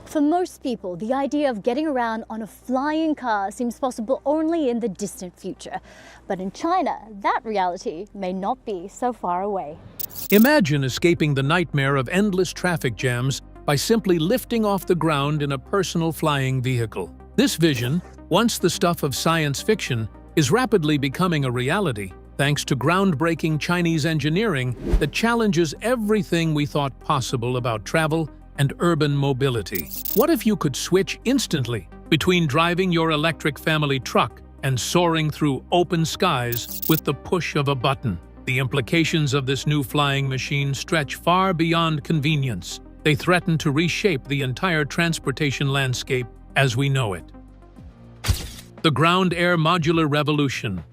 For most people, the idea of getting around on a flying car seems possible only in the distant future. But in China, that reality may not be so far away. Imagine escaping the nightmare of endless traffic jams by simply lifting off the ground in a personal flying vehicle. This vision, once the stuff of science fiction, is rapidly becoming a reality thanks to groundbreaking Chinese engineering that challenges everything we thought possible about travel and urban mobility. What if you could switch instantly between driving your electric family truck and soaring through open skies with the push of a button? The implications of this new flying machine stretch far beyond convenience. They threaten to reshape the entire transportation landscape as we know it. The ground-air modular revolution.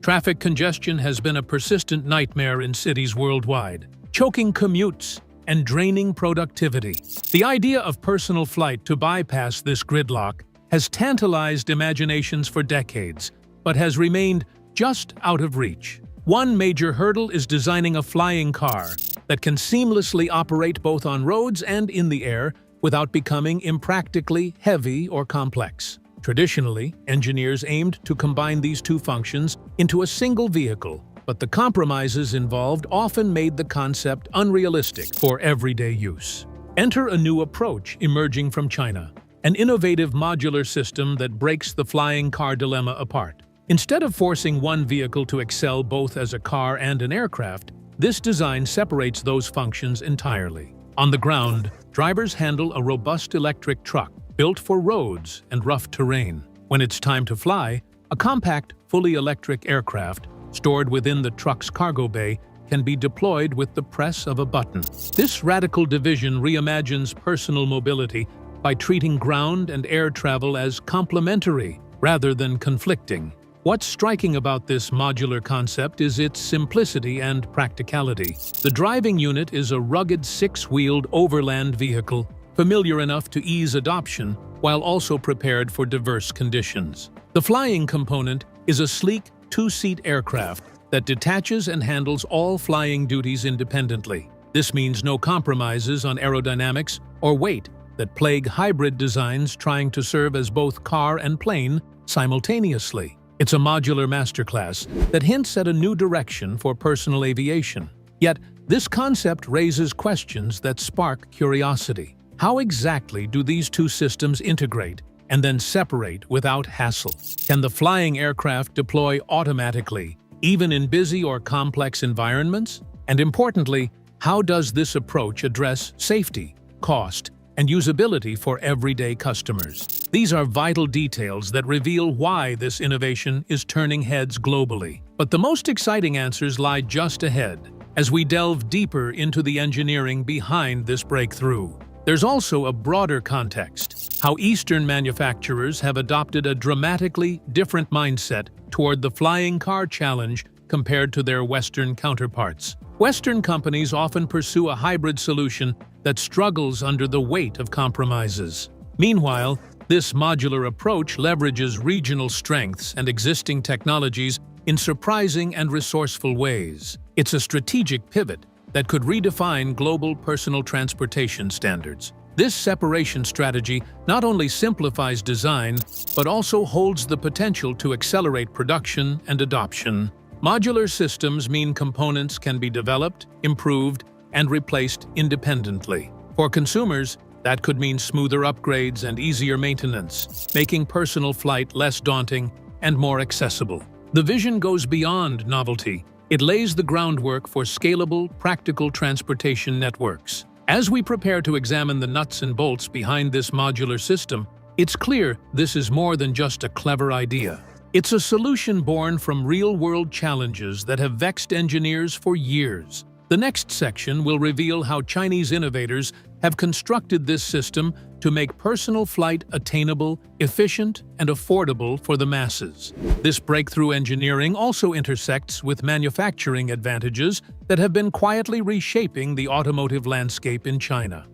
Traffic congestion has been a persistent nightmare in cities worldwide, choking commutes and draining productivity. The idea of personal flight to bypass this gridlock has tantalized imaginations for decades, but has remained just out of reach. One major hurdle is designing a flying car that can seamlessly operate both on roads and in the air without becoming impractically heavy or complex. Traditionally, engineers aimed to combine these two functions into a single vehicle, but the compromises involved often made the concept unrealistic for everyday use. Enter a new approach emerging from China, an innovative modular system that breaks the flying car dilemma apart. Instead of forcing one vehicle to excel both as a car and an aircraft, this design separates those functions entirely. On the ground, drivers handle a robust electric truck built for roads and rough terrain. When it's time to fly, a compact, fully electric aircraft stored within the truck's cargo bay can be deployed with the press of a button. This radical division reimagines personal mobility by treating ground and air travel as complementary rather than conflicting. What's striking about this modular concept is its simplicity and practicality. The driving unit is a rugged six-wheeled overland vehicle, familiar enough to ease adoption while also prepared for diverse conditions. The flying component is a sleek, two-seat aircraft that detaches and handles all flying duties independently. This means no compromises on aerodynamics or weight that plague hybrid designs trying to serve as both car and plane simultaneously. It's a modular masterclass that hints at a new direction for personal aviation. Yet, this concept raises questions that spark curiosity. How exactly do these two systems integrate and then separate without hassle? Can the flying aircraft deploy automatically, even in busy or complex environments? And importantly, how does this approach address safety, cost, and usability for everyday customers? These are vital details that reveal why this innovation is turning heads globally. But the most exciting answers lie just ahead as we delve deeper into the engineering behind this breakthrough. There's also a broader context, how Eastern manufacturers have adopted a dramatically different mindset toward the flying car challenge compared to their Western counterparts. Western companies often pursue a hybrid solution that struggles under the weight of compromises. Meanwhile, this modular approach leverages regional strengths and existing technologies in surprising and resourceful ways. It's a strategic pivot that could redefine global personal transportation standards. This separation strategy not only simplifies design, but also holds the potential to accelerate production and adoption. Modular systems mean components can be developed, improved, and replaced independently. For consumers, that could mean smoother upgrades and easier maintenance, making personal flight less daunting and more accessible. The vision goes beyond novelty. It lays the groundwork for scalable, practical transportation networks. As we prepare to examine the nuts and bolts behind this modular system, it's clear this is more than just a clever idea. It's a solution born from real-world challenges that have vexed engineers for years. The next section will reveal how Chinese innovators have constructed this system to make personal flight attainable, efficient, and affordable for the masses. This breakthrough engineering also intersects with manufacturing advantages that have been quietly reshaping the automotive landscape in China.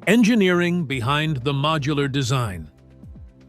Engineering behind the modular design.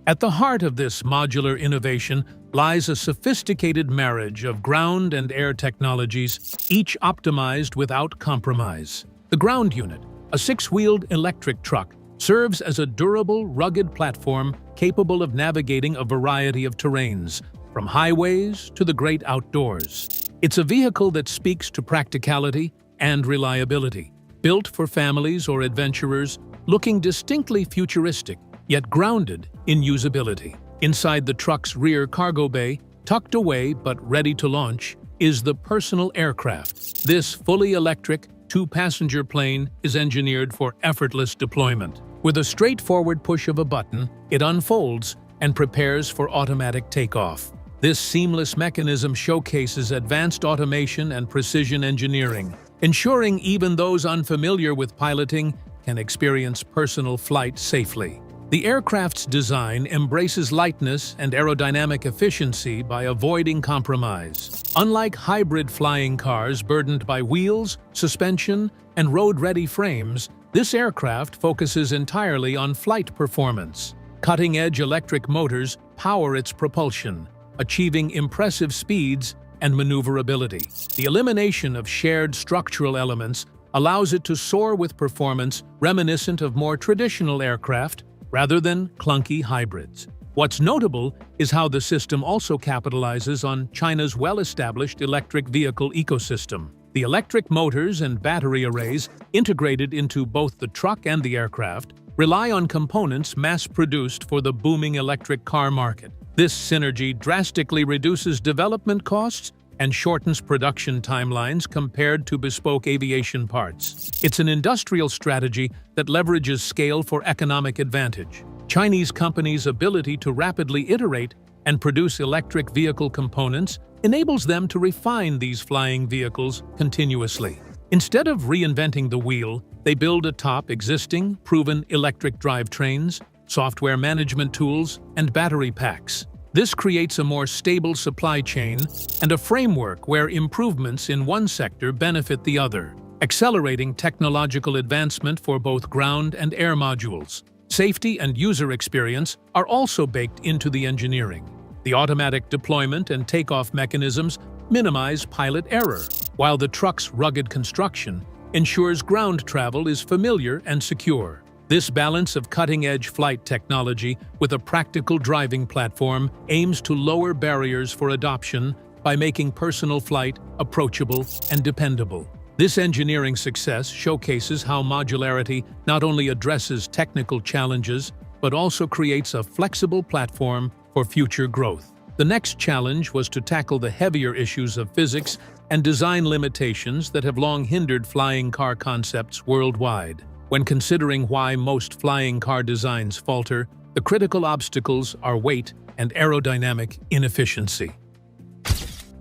At the heart of this modular innovation lies a sophisticated marriage of ground and air technologies, each optimized without compromise. The ground unit, a six-wheeled electric truck serves as a durable, rugged platform capable of navigating a variety of terrains, from highways to the great outdoors. It's a vehicle that speaks to practicality and reliability, built for families or adventurers looking distinctly futuristic, yet grounded in usability. Inside the truck's rear cargo bay, tucked away but ready to launch, is the personal aircraft. This fully electric, two-passenger plane is engineered for effortless deployment. With a straightforward push of a button, it unfolds and prepares for automatic takeoff. This seamless mechanism showcases advanced automation and precision engineering, ensuring even those unfamiliar with piloting can experience personal flight safely. The aircraft's design embraces lightness and aerodynamic efficiency by avoiding compromise. Unlike hybrid flying cars burdened by wheels, suspension, and road-ready frames, this aircraft focuses entirely on flight performance. Cutting-edge electric motors power its propulsion, achieving impressive speeds and maneuverability. The elimination of shared structural elements allows it to soar with performance reminiscent of more traditional aircraft rather than clunky hybrids. What's notable is how the system also capitalizes on China's well-established electric vehicle ecosystem. The electric motors and battery arrays integrated into both the truck and the aircraft rely on components mass-produced for the booming electric car market. This synergy drastically reduces development costs and shortens production timelines compared to bespoke aviation parts. It's an industrial strategy that leverages scale for economic advantage. Chinese companies' ability to rapidly iterate and produce electric vehicle components enables them to refine these flying vehicles continuously. Instead of reinventing the wheel, they build atop existing, proven electric drivetrains, software management tools, and battery packs. This creates a more stable supply chain and a framework where improvements in one sector benefit the other, accelerating technological advancement for both ground and air modules. Safety and user experience are also baked into the engineering. The automatic deployment and takeoff mechanisms minimize pilot error, while the truck's rugged construction ensures ground travel is familiar and secure. This balance of cutting-edge flight technology with a practical driving platform aims to lower barriers for adoption by making personal flight approachable and dependable. This engineering success showcases how modularity not only addresses technical challenges, but also creates a flexible platform for future growth. The next challenge was to tackle the heavier issues of physics and design limitations that have long hindered flying car concepts worldwide. When considering why most flying car designs falter, the critical obstacles are weight and aerodynamic inefficiency.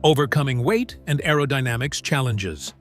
Overcoming weight and aerodynamics challenges.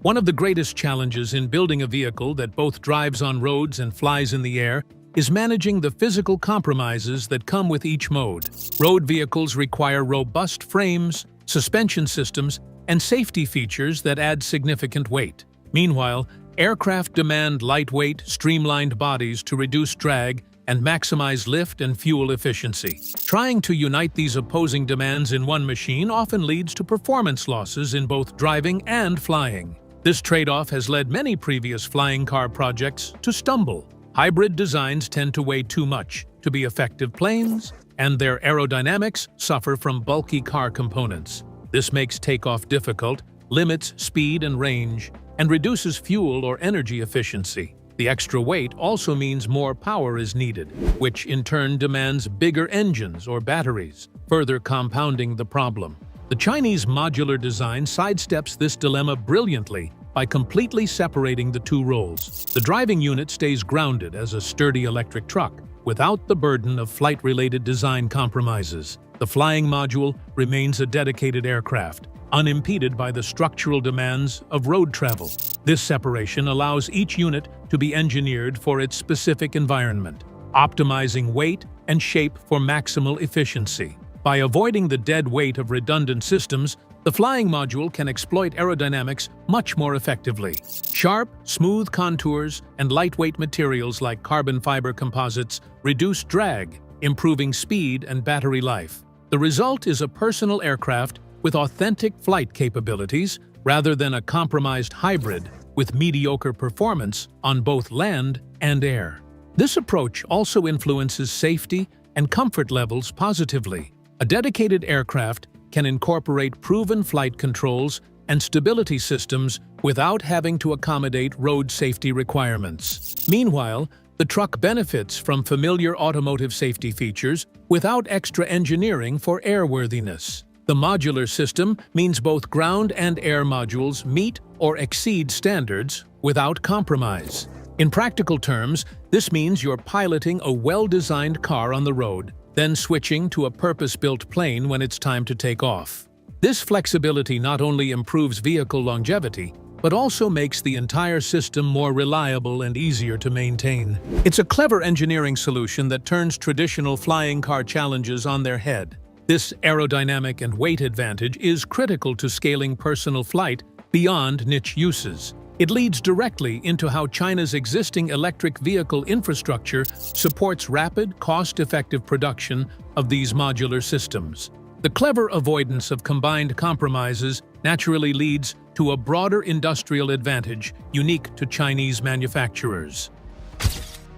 One of the greatest challenges in building a vehicle that both drives on roads and flies in the air is managing the physical compromises that come with each mode. Road vehicles require robust frames, suspension systems, and safety features that add significant weight. Meanwhile, aircraft demand lightweight, streamlined bodies to reduce drag and maximize lift and fuel efficiency. Trying to unite these opposing demands in one machine often leads to performance losses in both driving and flying. This trade-off has led many previous flying car projects to stumble. Hybrid designs tend to weigh too much to be effective planes, and their aerodynamics suffer from bulky car components. This makes takeoff difficult, limits speed and range, and reduces fuel or energy efficiency. The extra weight also means more power is needed, which in turn demands bigger engines or batteries, further compounding the problem. The Chinese modular design sidesteps this dilemma brilliantly by completely separating the two roles. The driving unit stays grounded as a sturdy electric truck, without the burden of flight-related design compromises. The flying module remains a dedicated aircraft, unimpeded by the structural demands of road travel. This separation allows each unit to be engineered for its specific environment, optimizing weight and shape for maximal efficiency. By avoiding the dead weight of redundant systems, the flying module can exploit aerodynamics much more effectively. Sharp, smooth contours and lightweight materials like carbon fiber composites reduce drag, improving speed and battery life. The result is a personal aircraft with authentic flight capabilities rather than a compromised hybrid with mediocre performance on both land and air. This approach also influences safety and comfort levels positively. A dedicated aircraft can incorporate proven flight controls and stability systems without having to accommodate road safety requirements. Meanwhile, the truck benefits from familiar automotive safety features without extra engineering for airworthiness. The modular system means both ground and air modules meet or exceed standards without compromise. In practical terms, this means you're piloting a well-designed car on the road, then switching to a purpose-built plane when it's time to take off. This flexibility not only improves vehicle longevity, but also makes the entire system more reliable and easier to maintain. It's a clever engineering solution that turns traditional flying car challenges on their head. This aerodynamic and weight advantage is critical to scaling personal flight beyond niche uses. It leads directly into how China's existing electric vehicle infrastructure supports rapid, cost-effective production of these modular systems. The clever avoidance of combined compromises naturally leads to a broader industrial advantage unique to Chinese manufacturers.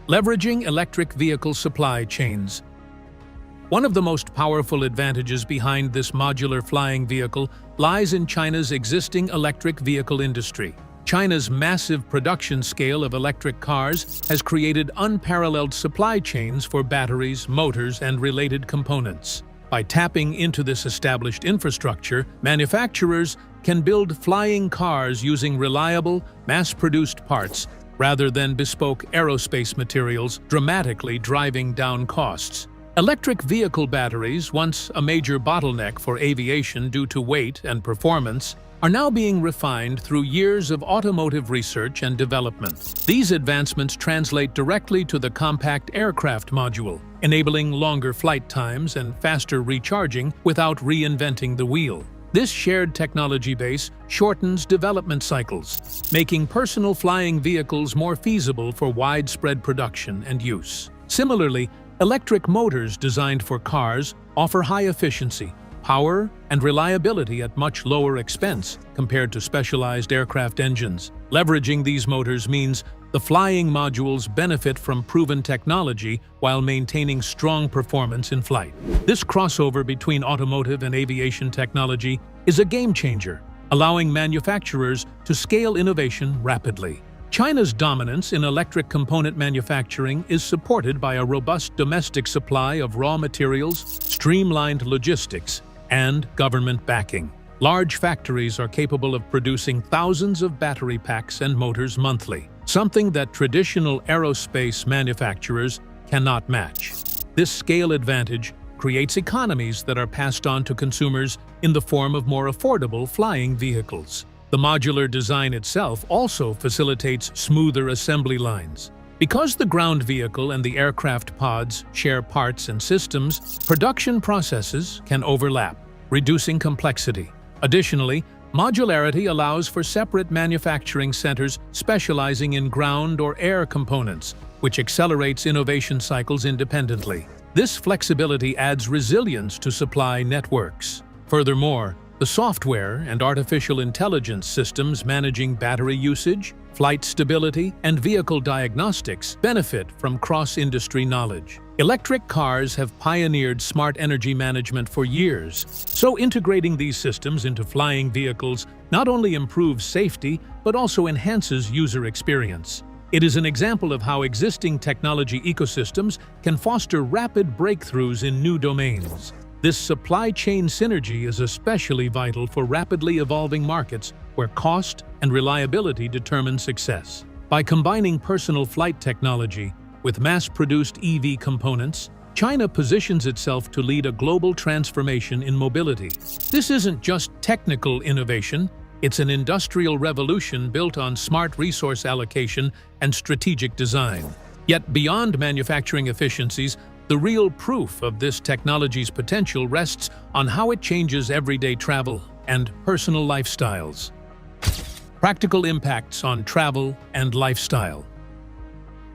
Leveraging electric vehicle supply chains. One of the most powerful advantages behind this modular flying vehicle lies in China's existing electric vehicle industry. China's massive production scale of electric cars has created unparalleled supply chains for batteries, motors, and related components. By tapping into this established infrastructure, manufacturers can build flying cars using reliable, mass-produced parts rather than bespoke aerospace materials, dramatically driving down costs. Electric vehicle batteries, once a major bottleneck for aviation due to weight and performance, are now being refined through years of automotive research and development. These advancements translate directly to the compact aircraft module, enabling longer flight times and faster recharging without reinventing the wheel. This shared technology base shortens development cycles, making personal flying vehicles more feasible for widespread production and use. Similarly, electric motors designed for cars offer high efficiency, power, and reliability at much lower expense compared to specialized aircraft engines. Leveraging these motors means the flying modules benefit from proven technology while maintaining strong performance in flight. This crossover between automotive and aviation technology is a game-changer, allowing manufacturers to scale innovation rapidly. China's dominance in electric component manufacturing is supported by a robust domestic supply of raw materials, streamlined logistics, and government backing. Large factories are capable of producing thousands of battery packs and motors monthly, something that traditional aerospace manufacturers cannot match. This scale advantage creates economies that are passed on to consumers in the form of more affordable flying vehicles. The modular design itself also facilitates smoother assembly lines. Because the ground vehicle and the aircraft pods share parts and systems, production processes can overlap, reducing complexity. Additionally, modularity allows for separate manufacturing centers specializing in ground or air components, which accelerates innovation cycles independently. This flexibility adds resilience to supply networks. Furthermore, the software and artificial intelligence systems managing battery usage, flight stability, and vehicle diagnostics benefit from cross-industry knowledge. Electric cars have pioneered smart energy management for years, so integrating these systems into flying vehicles not only improves safety, but also enhances user experience. It is an example of how existing technology ecosystems can foster rapid breakthroughs in new domains. This supply chain synergy is especially vital for rapidly evolving markets where cost and reliability determine success. By combining personal flight technology with mass-produced EV components, China positions itself to lead a global transformation in mobility. This isn't just technical innovation, it's an industrial revolution built on smart resource allocation and strategic design. Yet beyond manufacturing efficiencies, the real proof of this technology's potential rests on how it changes everyday travel and personal lifestyles. Practical impacts on travel and lifestyle.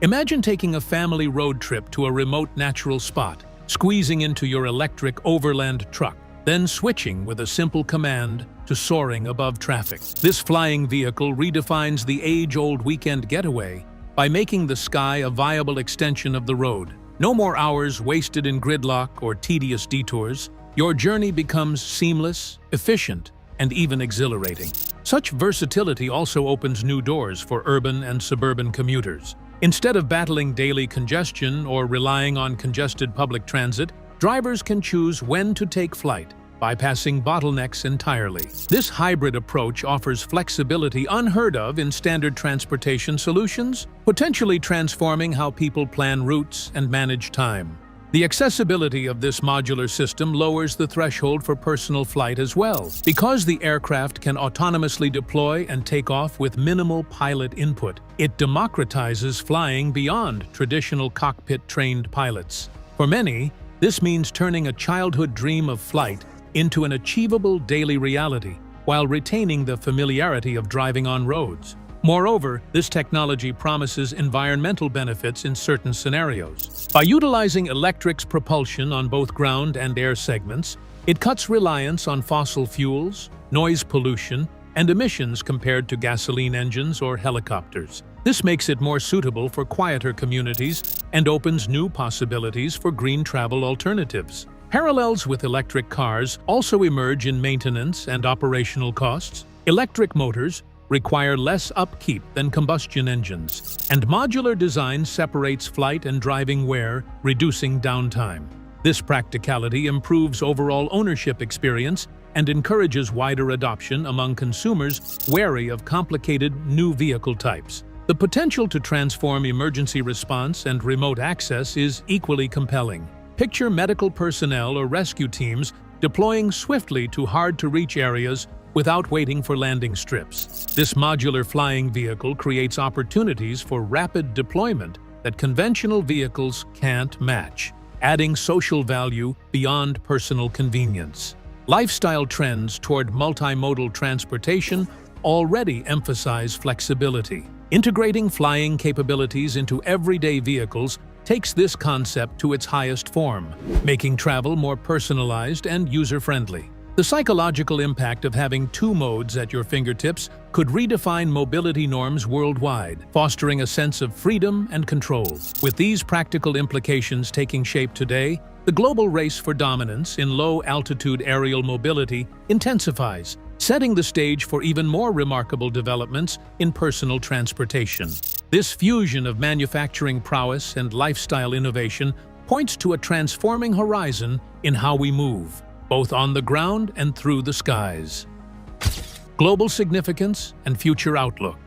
Imagine taking a family road trip to a remote natural spot, squeezing into your electric overland truck, then switching with a simple command to soaring above traffic. This flying vehicle redefines the age-old weekend getaway, by making the sky a viable extension of the road. No more hours wasted in gridlock or tedious detours. Your journey becomes seamless, efficient, and even exhilarating. Such versatility also opens new doors for urban and suburban commuters. Instead of battling daily congestion or relying on congested public transit, drivers can choose when to take flight, bypassing bottlenecks entirely. This hybrid approach offers flexibility unheard of in standard transportation solutions, potentially transforming how people plan routes and manage time. The accessibility of this modular system lowers the threshold for personal flight as well. Because the aircraft can autonomously deploy and take off with minimal pilot input, it democratizes flying beyond traditional cockpit-trained pilots. For many, this means turning a childhood dream of flight into an achievable daily reality while retaining the familiarity of driving on roads. Moreover, this technology promises environmental benefits in certain scenarios. By utilizing electric's propulsion on both ground and air segments, it cuts reliance on fossil fuels, noise pollution, and emissions compared to gasoline engines or helicopters. This makes it more suitable for quieter communities and opens new possibilities for green travel alternatives. Parallels with electric cars also emerge in maintenance and operational costs. Electric motors require less upkeep than combustion engines, and modular design separates flight and driving wear, reducing downtime. This practicality improves overall ownership experience and encourages wider adoption among consumers wary of complicated new vehicle types. The potential to transform emergency response and remote access is equally compelling. Picture medical personnel or rescue teams deploying swiftly to hard-to-reach areas without waiting for landing strips. This modular flying vehicle creates opportunities for rapid deployment that conventional vehicles can't match, adding social value beyond personal convenience. Lifestyle trends toward multimodal transportation already emphasize flexibility. Integrating flying capabilities into everyday vehicles takes this concept to its highest form, making travel more personalized and user-friendly. The psychological impact of having two modes at your fingertips could redefine mobility norms worldwide, fostering a sense of freedom and control. With these practical implications taking shape today, the global race for dominance in low-altitude aerial mobility intensifies, setting the stage for even more remarkable developments in personal transportation. This fusion of manufacturing prowess and lifestyle innovation points to a transforming horizon in how we move, both on the ground and through the skies. Global significance and future outlook.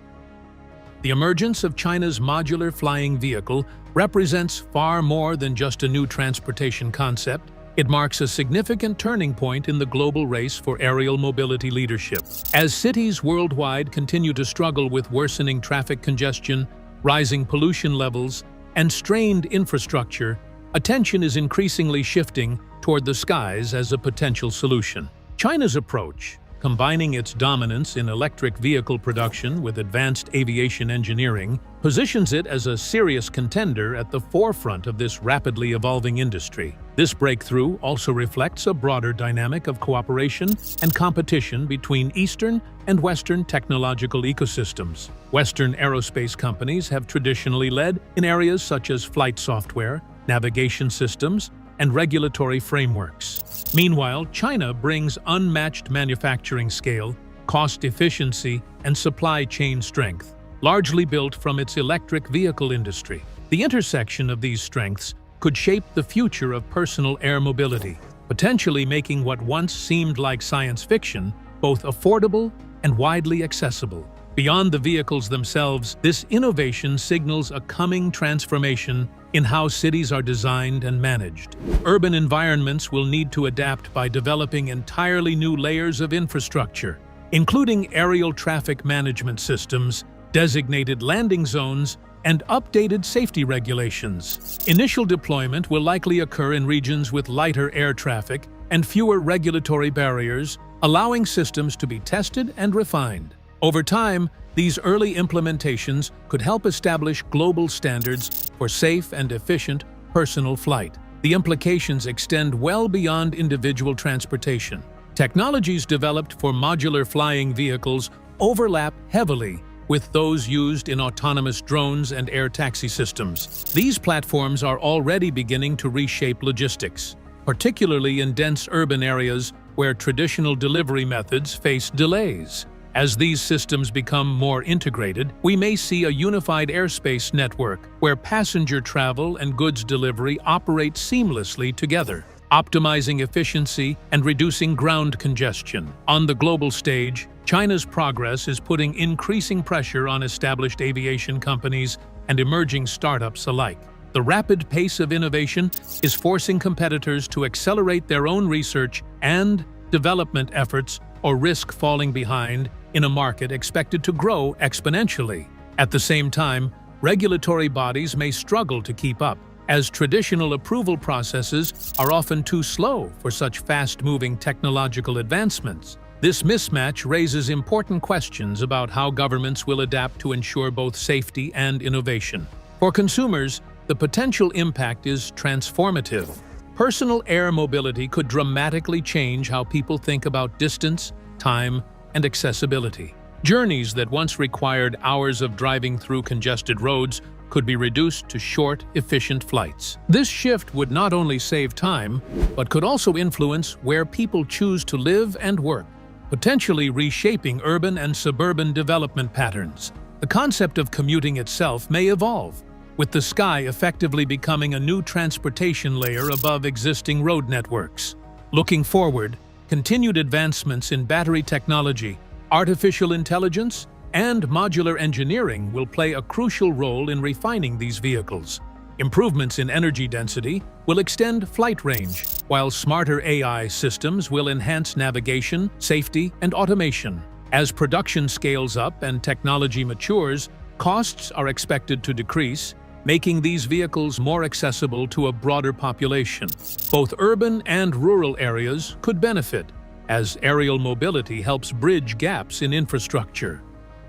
The emergence of China's modular flying vehicle represents far more than just a new transportation concept. It marks a significant turning point in the global race for aerial mobility leadership. As cities worldwide continue to struggle with worsening traffic congestion, rising pollution levels, and strained infrastructure, attention is increasingly shifting toward the skies as a potential solution. China's approach, combining its dominance in electric vehicle production with advanced aviation engineering, positions it as a serious contender at the forefront of this rapidly evolving industry. This breakthrough also reflects a broader dynamic of cooperation and competition between Eastern and Western technological ecosystems. Western aerospace companies have traditionally led in areas such as flight software, navigation systems, and regulatory frameworks. Meanwhile, China brings unmatched manufacturing scale, cost efficiency, and supply chain strength, largely built from its electric vehicle industry. The intersection of these strengths could shape the future of personal air mobility, potentially making what once seemed like science fiction both affordable and widely accessible. Beyond the vehicles themselves, this innovation signals a coming transformation in how cities are designed and managed. Urban environments will need to adapt by developing entirely new layers of infrastructure, including aerial traffic management systems, designated landing zones, and updated safety regulations. Initial deployment will likely occur in regions with lighter air traffic and fewer regulatory barriers, allowing systems to be tested and refined. Over time, these early implementations could help establish global standards for safe and efficient personal flight. The implications extend well beyond individual transportation. Technologies developed for modular flying vehicles overlap heavily with those used in autonomous drones and air taxi systems. These platforms are already beginning to reshape logistics, particularly in dense urban areas where traditional delivery methods face delays. As these systems become more integrated, we may see a unified airspace network where passenger travel and goods delivery operate seamlessly together, optimizing efficiency and reducing ground congestion. On the global stage, China's progress is putting increasing pressure on established aviation companies and emerging startups alike. The rapid pace of innovation is forcing competitors to accelerate their own research and development efforts or risk falling behind in a market expected to grow exponentially. At the same time, regulatory bodies may struggle to keep up, as traditional approval processes are often too slow for such fast-moving technological advancements. This mismatch raises important questions about how governments will adapt to ensure both safety and innovation. For consumers, the potential impact is transformative. Personal air mobility could dramatically change how people think about distance, time, and accessibility. Journeys that once required hours of driving through congested roads could be reduced to short, efficient flights. This shift would not only save time, but could also influence where people choose to live and work, potentially reshaping urban and suburban development patterns. The concept of commuting itself may evolve, with the sky effectively becoming a new transportation layer above existing road networks. Looking forward, continued advancements in battery technology, artificial intelligence, and modular engineering will play a crucial role in refining these vehicles. Improvements in energy density will extend flight range, while smarter AI systems will enhance navigation, safety, and automation. As production scales up and technology matures, costs are expected to decrease, making these vehicles more accessible to a broader population. Both urban and rural areas could benefit, as aerial mobility helps bridge gaps in infrastructure.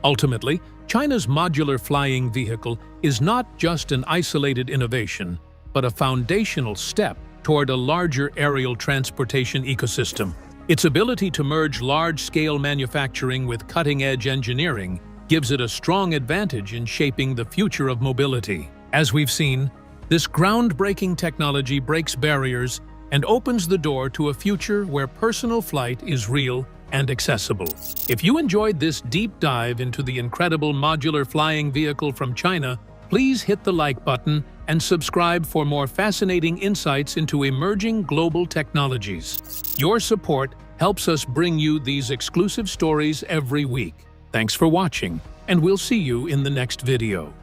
Ultimately, China's modular flying vehicle is not just an isolated innovation, but a foundational step toward a larger aerial transportation ecosystem. Its ability to merge large-scale manufacturing with cutting-edge engineering gives it a strong advantage in shaping the future of mobility. As we've seen, this groundbreaking technology breaks barriers and opens the door to a future where personal flight is real and accessible. If you enjoyed this deep dive into the incredible modular flying vehicle from China, please hit the like button and subscribe for more fascinating insights into emerging global technologies. Your support helps us bring you these exclusive stories every week. Thanks for watching, and we'll see you in the next video.